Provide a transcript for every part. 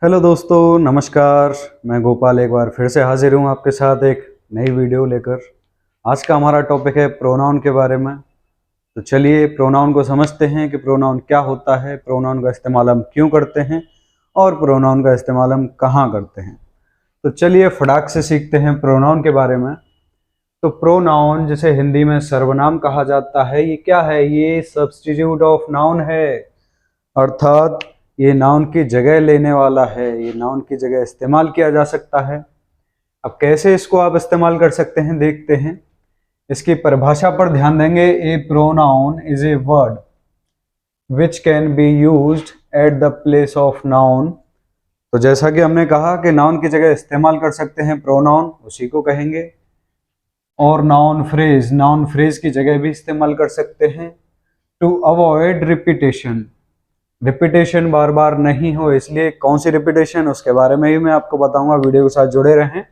Hello दोस्तों, नमस्कार। मैं गोपाल एक बार फिर से हाजिर हूँ आपके साथ एक नई वीडियो लेकर। आज का हमारा टॉपिक है प्रोनाउन के बारे में। तो चलिए प्रोनाउन को समझते हैं कि प्रोनाउन क्या होता है, प्रोनाउन का इस्तेमाल हम क्यों करते हैं और प्रोनाउन का इस्तेमाल हम कहाँ करते हैं। तो चलिए फटाक से सीखते हैं प्रोनाउन के बारे में। तो प्रोनाउन जिसे हिंदी में सर्वनाम कहा जाता है, ये क्या है? ये सब्स्टिट्यूट ऑफ नाउन है, अर्थात ये नाउन की जगह लेने वाला है। ये नाउन की जगह इस्तेमाल किया जा सकता है। अब कैसे इसको आप इस्तेमाल कर सकते हैं देखते हैं। इसकी परिभाषा पर ध्यान देंगे। A pronoun is a word which can be used at the place of noun. तो जैसा कि हमने कहा कि नाउन की जगह इस्तेमाल कर सकते हैं प्रोनाउन, उसी को कहेंगे। और नाउन फ्रेज की जगह भी इस्तेमाल कर सकते हैं। टू अवॉइड रिपीटेशन बार बार नहीं हो, इसलिए कौन सी रिपीटेशन, उसके बारे में ही मैं आपको बताऊंगा। वीडियो के साथ जुड़े रहें।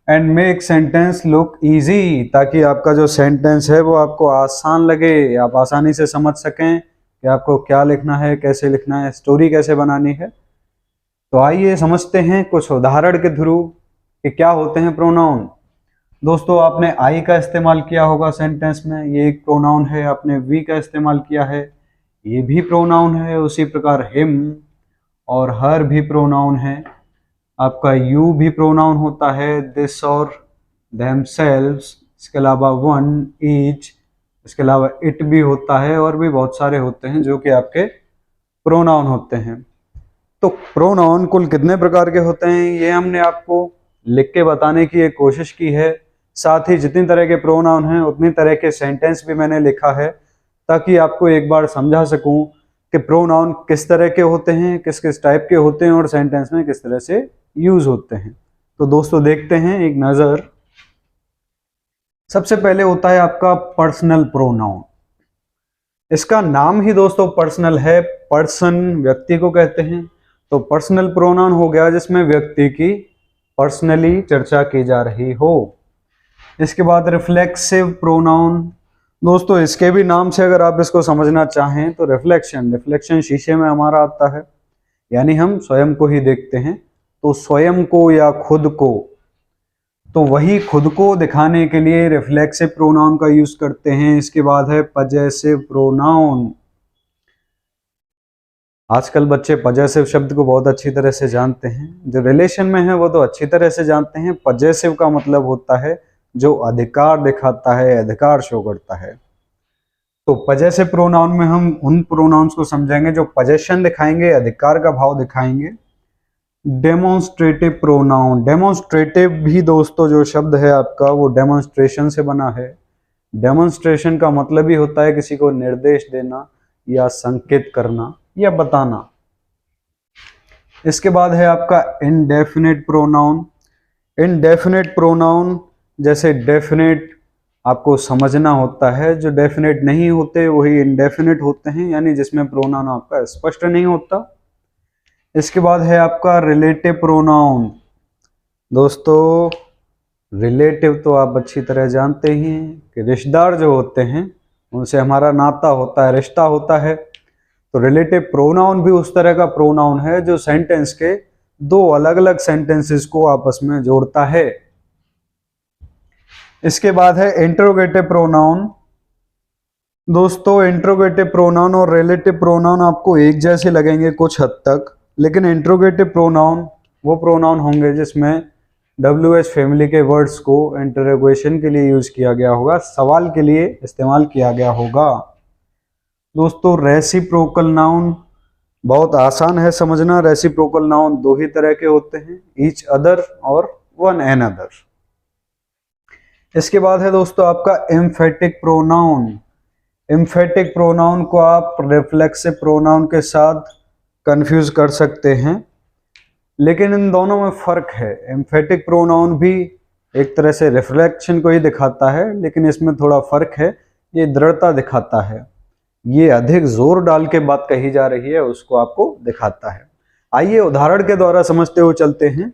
And make sentence look easy, ताकि आपका जो सेंटेंस है वो आपको आसान लगे, आप आसानी से समझ सकें कि आपको क्या लिखना है, कैसे लिखना है, स्टोरी कैसे बनानी है। तो आइए समझते हैं कुछ उदाहरण के थ्रू कि क्या होते हैं प्रोनाउन। दोस्तों, आपने आई का इस्तेमाल किया होगा सेंटेंस में, ये एक प्रोनाउन है। आपने वी का इस्तेमाल किया है, ये भी प्रोनाउन है। उसी प्रकार हिम और हर भी प्रोनाउन है। आपका यू भी प्रोनाउन होता है, दिस और देमसेल्व्स। इसके अलावा वन, ईच, इसके अलावा इट भी होता है, और भी बहुत सारे होते हैं जो कि आपके प्रोनाउन होते हैं। तो प्रोनाउन कुल कितने प्रकार के होते हैं ये हमने आपको लिख के बताने की एक कोशिश की है। साथ ही जितनी तरह के प्रोनाउन हैं उतनी तरह के सेंटेंस भी मैंने लिखा है, ताकि आपको एक बार समझा सकूं कि प्रोनाउन किस तरह के होते हैं, किस किस टाइप के होते हैं और सेंटेंस में किस तरह से यूज होते हैं। तो दोस्तों देखते हैं एक नज़र। सबसे पहले होता है आपका पर्सनल प्रोनाउन। इसका नाम ही दोस्तों पर्सनल है, पर्सन व्यक्ति को कहते हैं। तो पर्सनल प्रोनाउन हो गया जिसमें व्यक्ति की पर्सनली चर्चा की जा रही हो। इसके बाद रिफ्लेक्सिव प्रोनाउन। दोस्तों इसके भी नाम से अगर आप इसको समझना चाहें तो रिफ्लेक्शन शीशे में हमारा आता है, यानी हम स्वयं को ही देखते हैं। तो स्वयं को या खुद को, तो वही खुद को दिखाने के लिए रिफ्लेक्सिव प्रोनाउन का यूज करते हैं। इसके बाद है पजेसिव प्रोनाउन। आजकल बच्चे पजेसिव शब्द को बहुत अच्छी तरह से जानते हैं, जो रिलेशन में है वो तो अच्छी तरह से जानते हैं। पजेसिव का मतलब होता है जो अधिकार दिखाता है, अधिकार शो करता है। तो पजेसिव प्रोनाउन में हम उन प्रोनाउंस को समझेंगे जो पजेशन दिखाएंगे, अधिकार का भाव दिखाएंगे। Demonstrative pronoun. डेमोन्स्ट्रेटिव भी दोस्तों जो शब्द है आपका वो डेमोन्स्ट्रेशन से बना है। डेमोन्स्ट्रेशन का मतलब ही होता है किसी को निर्देश देना या संकेत करना या बताना। इसके बाद है आपका इनडेफिनेट प्रोनाउन। इनडेफिनेट प्रोनाउन जैसे डेफिनेट आपको समझना होता है, जो डेफिनेट नहीं होते वही इनडेफिनेट होते हैं, यानी जिसमें प्रोनाउन आपका स्पष्ट नहीं होता। इसके बाद है आपका रिलेटिव प्रोनाउन। दोस्तों रिलेटिव तो आप अच्छी तरह जानते ही हैं कि रिश्तेदार जो होते हैं उनसे हमारा नाता होता है, रिश्ता होता है। तो रिलेटिव प्रोनाउन भी उस तरह का प्रोनाउन है जो सेंटेंस के दो अलग अलग सेंटेंसेस को आपस में जोड़ता है। इसके बाद है इंट्रोगेटिव प्रोनाउन। दोस्तों इंट्रोगेटिव प्रोनाउन और रिलेटिव प्रोनाउन आपको एक जैसे लगेंगे कुछ हद तक, लेकिन इंट्रोगेटिव प्रोनाउन वो प्रोनाउन होंगे जिसमें WH फैमिली के वर्ड्स को इंटरोगेशन के लिए यूज किया गया होगा, सवाल के लिए इस्तेमाल किया गया होगा। दोस्तों रेसिप्रोकल नाउन बहुत आसान है समझना। रेसिप्रोकल नाउन दो ही तरह के होते हैं, ईच अदर और वन एन अदर। इसके बाद है दोस्तों आपका एम्फेटिक प्रोनाउन। एम्फेटिक प्रोनाउन को आप रिफ्लेक्सिव प्रोनाउन के साथ कंफ्यूज कर सकते हैं, लेकिन इन दोनों में फर्क है। एम्फेटिक प्रोनाउन भी एक तरह से रिफ्लेक्शन को ही दिखाता है, लेकिन इसमें थोड़ा फर्क है। ये दृढ़ता दिखाता है, ये अधिक जोर डाल के बात कही जा रही है उसको आपको दिखाता है। आइए उदाहरण के द्वारा समझते हुए चलते हैं।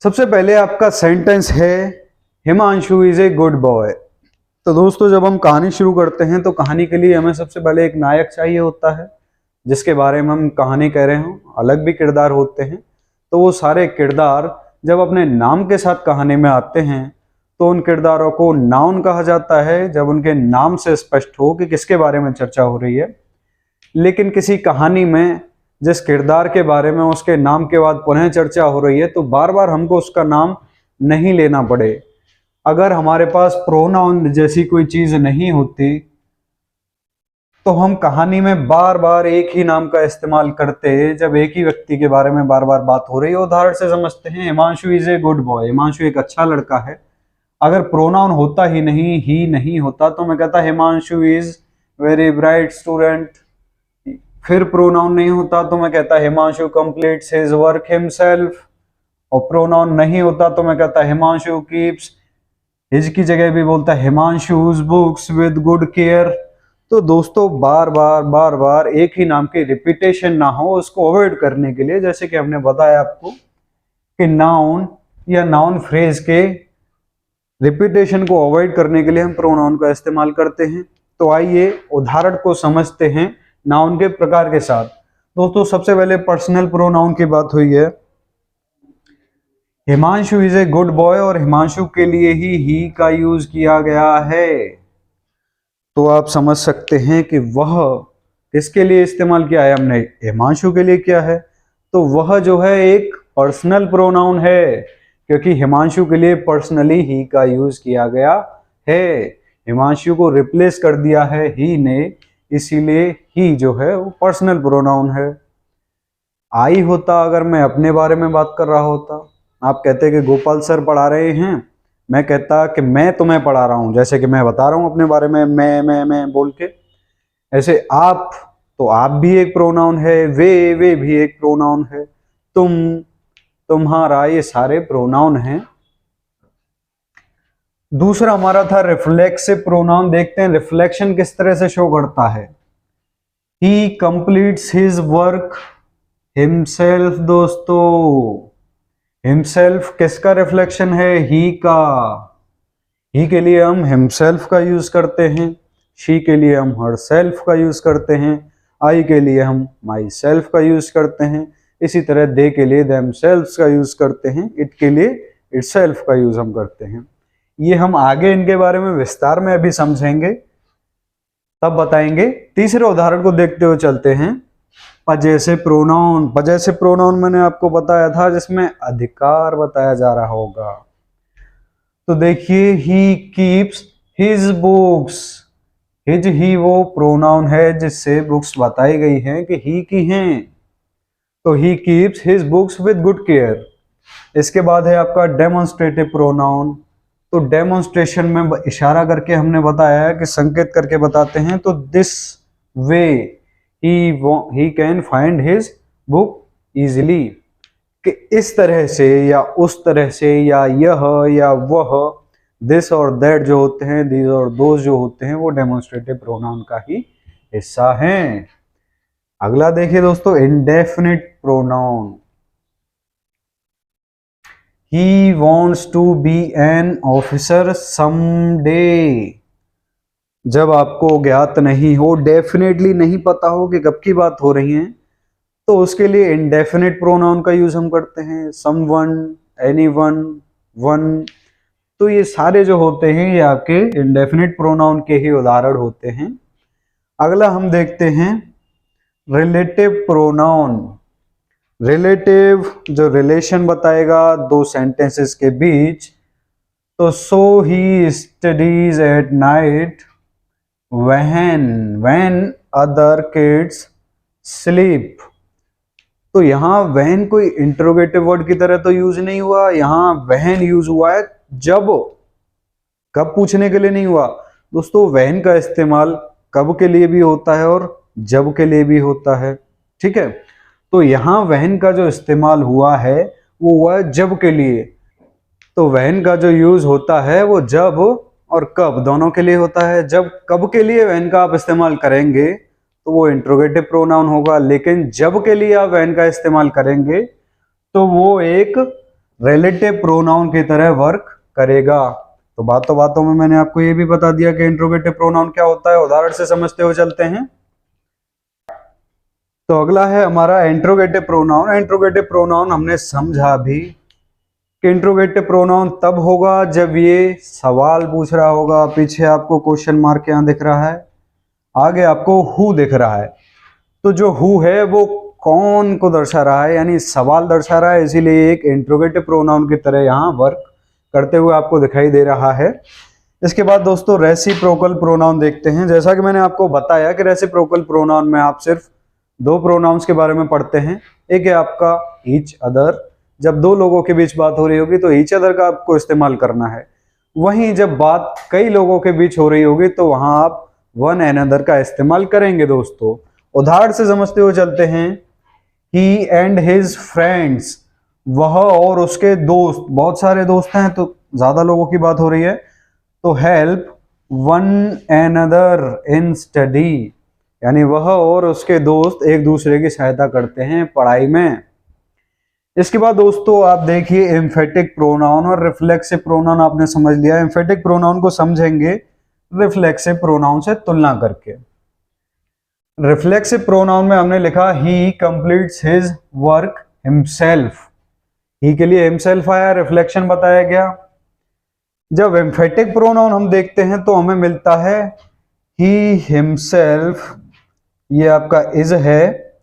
सबसे पहले आपका सेंटेंस है Himanshu is a good boy. तो दोस्तों जब हम कहानी शुरू करते हैं तो कहानी के लिए हमें सबसे पहले एक नायक चाहिए होता है, जिसके बारे में हम कहानी कह रहे हो, अलग भी किरदार होते हैं, तो वो सारे किरदार जब अपने नाम के साथ कहानी में आते हैं तो उन किरदारों को नाउन कहा जाता है, जब उनके नाम से स्पष्ट हो कि किसके बारे में चर्चा हो रही है। लेकिन किसी कहानी में जिस किरदार के बारे में उसके नाम के बाद पुनः चर्चा हो रही है तो बार बार हमको उसका नाम नहीं लेना पड़े। अगर हमारे पास प्रोनाउन जैसी कोई चीज नहीं होती तो हम कहानी में बार बार एक ही नाम का इस्तेमाल करते, जब एक ही व्यक्ति के बारे में बार बार बात हो रही है। उदाहरण से समझते हैं, Himanshu is a good boy, Himanshu एक अच्छा लड़का है। अगर प्रोनाउन होता ही नहीं होता तो मैं कहता Himanshu is very bright student. फिर प्रोनाउन नहीं होता तो मैं कहता Himanshu completes his work himself. और प्रोनाउन नहीं होता तो मैं कहता हिमांशु कीप्स हिज की जगह भी बोलता हिमांशुज बुक्स विद गुड केयर। तो दोस्तों बार बार एक ही नाम की रिपीटेशन ना हो, उसको अवॉइड करने के लिए, जैसे कि हमने बताया आपको कि नाउन या नाउन फ्रेज के रिपीटेशन को अवॉइड करने के लिए हम प्रोनाउन का इस्तेमाल करते हैं। तो आइए उदाहरण को समझते हैं नाउन के प्रकार के साथ। दोस्तों सबसे पहले पर्सनल प्रोनाउन की बात हुई है। Himanshu is a good boy और हिमांशु के लिए ही का यूज किया गया है। तो आप समझ सकते हैं कि वह किसके लिए इस्तेमाल किया है हमने, हिमांशु के लिए किया है। तो वह जो है एक पर्सनल प्रोनाउन है, क्योंकि हिमांशु के लिए पर्सनली ही का यूज किया गया है। हिमांशु को रिप्लेस कर दिया है ही ने, इसीलिए ही जो है वो पर्सनल प्रोनाउन है। आई होता अगर मैं अपने बारे में बात कर रहा होता, आप कहते कि गोपाल सर पढ़ा रहे हैं, मैं कहता कि मैं तुम्हें पढ़ा रहा हूं, जैसे कि मैं बता रहा हूं अपने बारे में मैं बोल के। ऐसे आप, तो आप भी एक प्रोनाउन है, वे भी एक प्रोनाउन है, तुम, तुम्हारा, ये सारे प्रोनाउन हैं। दूसरा हमारा था रिफ्लेक्सिव प्रोनाउन। देखते हैं रिफ्लेक्शन किस तरह से शो करता है। ही कंप्लीट्स हिज वर्क हिमसेल्फ। दोस्तों हिमसेल्फ किसका रिफ्लेक्शन है, ही का। ही के लिए हम हिमसेल्फ का यूज करते हैं, शी के लिए हम हरसेल्फ का यूज करते हैं, आई के लिए हम माई सेल्फ का यूज करते हैं। इसी तरह दे के लिए देमसेल्व्स का यूज करते हैं, इट के लिए इटसेल्फ का यूज हम करते हैं। ये हम आगे इनके बारे में विस्तार में अभी समझेंगे, तब बताएंगे। तीसरे उदाहरण को देखते हुए चलते हैं। Possessive pronoun. पजेसिव प्रोनाउन मैंने आपको बताया था जिसमें अधिकार बताया जा रहा होगा। तो देखिए, he keeps his books. His he वो प्रोनाउन है जिससे बुक्स बताई गई हैं कि ही की हैं। तो he keeps his books with good care. इसके बाद है आपका डेमोन्स्ट्रेटिव प्रोनाउन। तो डेमोन्स्ट्रेशन में इशारा करके हमने बताया है कि संकेत करके बताते हैं। तो this way he can find his book easily, कि इस तरह से या उस तरह से या यह या वह, दिस और दैट जो होते हैं, these और those जो होते हैं, वो डेमोन्स्ट्रेटिव प्रोनाउन का ही हिस्सा हैं। अगला देखिए दोस्तों, indefinite pronoun. he wants to be an officer someday। जब आपको ज्ञात नहीं हो, डेफिनेटली नहीं पता हो कि कब की बात हो रही है, तो उसके लिए इंडेफिनिट प्रोनाउन का यूज हम करते हैं। Someone, anyone, one. तो ये सारे जो होते हैं ये आपके इंडेफिनिट प्रोनाउन के ही उदाहरण होते हैं। अगला हम देखते हैं रिलेटिव प्रोनाउन। रिलेटिव जो रिलेशन बताएगा दो सेंटेंसेस के बीच। तो so he studies at night when other kids sleep। तो यहाँ when कोई इंट्रोगेटिव वर्ड की तरह तो यूज नहीं हुआ, यहाँ when यूज हुआ है जब, कब पूछने के लिए नहीं हुआ। दोस्तों when का इस्तेमाल कब के लिए भी होता है और जब के लिए भी होता है, ठीक है। तो यहाँ when का जो इस्तेमाल हुआ है वो हुआ है जब के लिए। तो when का जो यूज होता है वो जब और कब दोनों के लिए होता है। जब कब के लिए when का आप इस्तेमाल करेंगे तो वो इंट्रोगेटिव प्रोनाउन होगा, लेकिन जब के लिए आप when का इस्तेमाल करेंगे तो वो एक रिलेटिव प्रोनाउन की तरह वर्क करेगा। तो बातों में मैंने आपको ये भी बता दिया कि इंट्रोगेटिव प्रोनाउन क्या होता है। उदाहरण से समझते हुए चलते हैं। तो अगला है हमारा इंट्रोगेटिव प्रोनाउन। इंट्रोगेटिव प्रोनाउन हमने समझा भी कि इंट्रोगेटिव प्रोनाउन तब होगा जब ये सवाल पूछ रहा होगा। पीछे आपको क्वेश्चन मार्क यहाँ दिख रहा है, आगे आपको हु दिख रहा है। तो जो हु है वो कौन को दर्शा रहा है, यानी सवाल दर्शा रहा है, इसीलिए एक इंट्रोगेटिव प्रोनाउन की तरह यहाँ वर्क करते हुए आपको दिखाई दे रहा है। इसके बाद दोस्तों रेसिप्रोकल प्रोनाउन देखते हैं। जैसा कि मैंने आपको बताया कि रेसिप्रोकल प्रोनाउन में आप सिर्फ दो प्रोनाउंस के बारे में पढ़ते हैं। एक है आपका ईच अदर, जब दो लोगों के बीच बात हो रही होगी तो ईच अदर का आपको इस्तेमाल करना है। वहीं जब बात कई लोगों के बीच हो रही होगी तो वहां आप वन एनदर का इस्तेमाल करेंगे। दोस्तों उदाहरण से समझते हुए चलते हैं, ही एंड हिज फ्रेंड्स, वह और उसके दोस्त, बहुत सारे दोस्त हैं तो ज्यादा लोगों की बात हो रही है, तो help one another in study, यानी वह और उसके दोस्त एक दूसरे की सहायता करते हैं पढ़ाई में। इसके बाद दोस्तों आप देखिए एम्फेटिक प्रोनाउन और रिफ्लेक्सिव प्रोनाउन आपने समझ लिया। एम्फेटिक प्रोनाउन को समझेंगे रिफ्लेक्सिव प्रोनाउन से तुलना करके। रिफ्लेक्सिव प्रोनाउन में हमने लिखा ही कंप्लीट्स हिज वर्क हिमसेल्फ, ही के लिए हिमसेल्फ आया, रिफ्लेक्शन बताया गया। जब एम्फेटिक प्रोनाउन हम देखते हैं तो हमें मिलता है ही हिमसेल्फ, ये आपका इज है,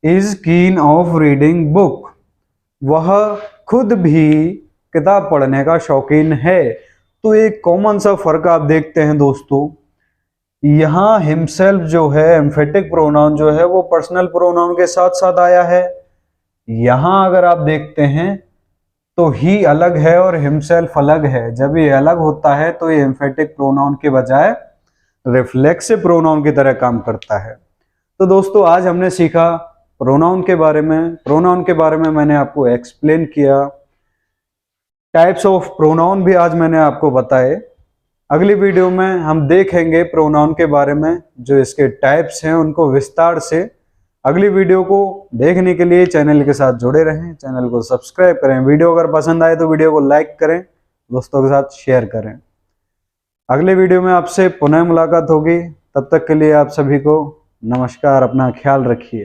is keen of reading book, वह खुद भी किताब पढ़ने का शौकीन है। तो एक कॉमन सा फर्क आप देखते हैं दोस्तों, यहाँ हिमसेल्फ जो है एम्फेटिक प्रोनाउन जो है वो पर्सनल प्रोनाउन के साथ साथ आया है। यहाँ अगर आप देखते हैं तो ही अलग है और हिमसेल्फ अलग है। जब ये अलग होता है तो ये एम्फेटिक प्रोनाउन के बजाय रिफ्लेक्सिव प्रोनाउन की तरह काम करता है। तो दोस्तों आज हमने सीखा प्रोनाउन के बारे में। प्रोनाउन के बारे में मैंने आपको एक्सप्लेन किया, टाइप्स ऑफ प्रोनाउन भी आज मैंने आपको बताए। अगली वीडियो में हम देखेंगे प्रोनाउन के बारे में, जो इसके टाइप्स हैं उनको विस्तार से। अगली वीडियो को देखने के लिए चैनल के साथ जुड़े रहें, चैनल को सब्सक्राइब करें। वीडियो अगर पसंद आए तो वीडियो को लाइक करें, दोस्तों के साथ शेयर करें। अगले वीडियो में आपसे पुनः मुलाकात होगी, तब तक के लिए आप सभी को नमस्कार, अपना ख्याल रखिए।